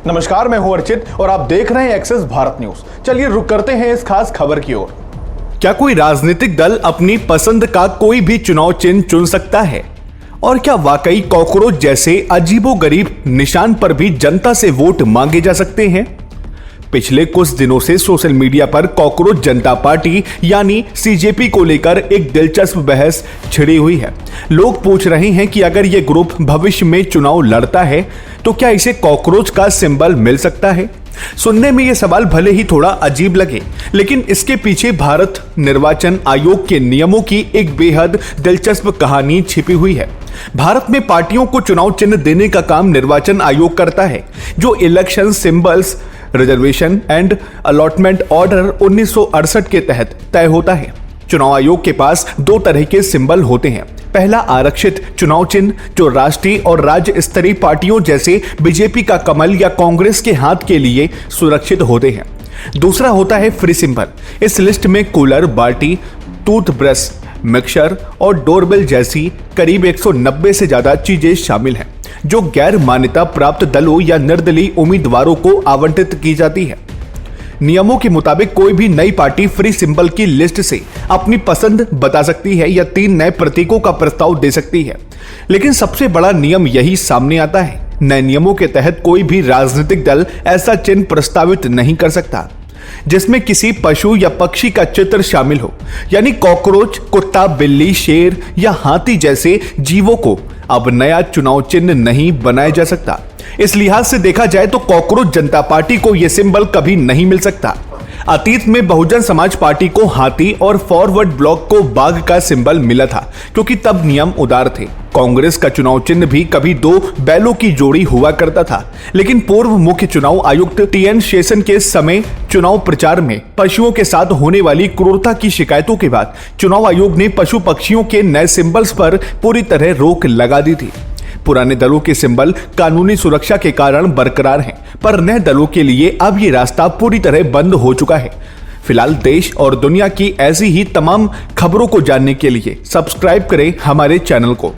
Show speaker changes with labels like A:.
A: नमस्कार, मैं हूं अर्चित और आप देख रहे हैं एक्सेस भारत न्यूज। चलिए रुक करते हैं इस खास खबर की ओर।
B: क्या कोई राजनीतिक दल अपनी पसंद का कोई भी चुनाव चिन्ह चुन सकता है? और क्या वाकई कॉकरोच जैसे अजीबोगरीब निशान पर भी जनता से वोट मांगे जा सकते हैं? पिछले कुछ दिनों से सोशल मीडिया पर कॉकरोच जनता पार्टी यानी सीजेपी को लेकर एक दिलचस्प बहस छिड़ी हुई है। लोग पूछ रहे हैं कि अगर ये ग्रुप भविष्य में चुनाव लड़ता है तो क्या इसे कॉकरोच का सिंबल मिल सकता है? सुनने में यह सवाल भले ही थोड़ा अजीब लगे, लेकिन इसके पीछे भारत निर्वाचन आयोग के नियमों की एक बेहद दिलचस्प कहानी छिपी हुई है। भारत में पार्टियों को चुनाव चिन्ह देने का काम निर्वाचन आयोग करता है, जो election symbols reservation and allotment order 1968 के तहत तय होता है। चुनाव आयोग के पास दो तरह के सिंबल होते हैं। पहला आरक्षित चुनाव चिन्ह, जो राष्ट्रीय और राज्य स्तरीय पार्टियों जैसे बीजेपी का कमल या कांग्रेस के हाथ के लिए सुरक्षित होते हैं। दूसरा होता है फ्री सिंबल। इस लिस्ट में कूलर, बाल्टी, टूथब्रश, मिक्सर और डोरबेल जैसी करीब 190 से ज्यादा चीजें शामिल हैं, जो गैर मान्यता प्राप्त दलों या निर्दलीय उम्मीदवारों को आवंटित की जाती है। नियमों के मुताबिक कोई भी नई पार्टी फ्री सिंबल की लिस्ट से अपनी पसंद बता सकती है या 3 नए प्रतीकों का प्रस्ताव दे सकती है। लेकिन सबसे बड़ा नियम यही सामने आता है। नए नियमों के तहत कोई भी राजनीतिक दल ऐसा चिन्ह प्रस्तावित नहीं कर सकता जिसमें किसी पशु या पक्षी का चित्र शामिल हो, यानी कॉकरोच, कुत्ता, बिल्ली, शेर या हाथी जैसे जीवों को अब नया चुनाव चिन्ह नहीं बनाया जा सकता। इस लिहाज से देखा जाए तो कॉकरोच जनता पार्टी को यह सिंबल कभी नहीं मिल सकता। अतीत में बहुजन समाज पार्टी को हाथी और फॉरवर्ड ब्लॉक को बाघ का सिंबल मिला था, क्योंकि तब नियम उदार थे। कांग्रेस का चुनाव चिन्ह भी कभी 2 बैलों की जोड़ी हुआ करता था, लेकिन पूर्व मुख्य चुनाव आयुक्त टीएन शेषन के समय चुनाव प्रचार में पशुओं के साथ होने वाली क्रूरता की शिकायतों के बाद चुनाव आयोग ने पशु पक्षियों के नए सिंबल्स पर पूरी तरह रोक लगा दी थी। पुराने दलों के सिंबल कानूनी सुरक्षा के कारण बरकरार हैं, पर नए दलों के लिए अब ये रास्ता पूरी तरह बंद हो चुका है। फिलहाल देश और दुनिया की ऐसी ही तमाम खबरों को जानने के लिए सब्सक्राइब करें हमारे चैनल को।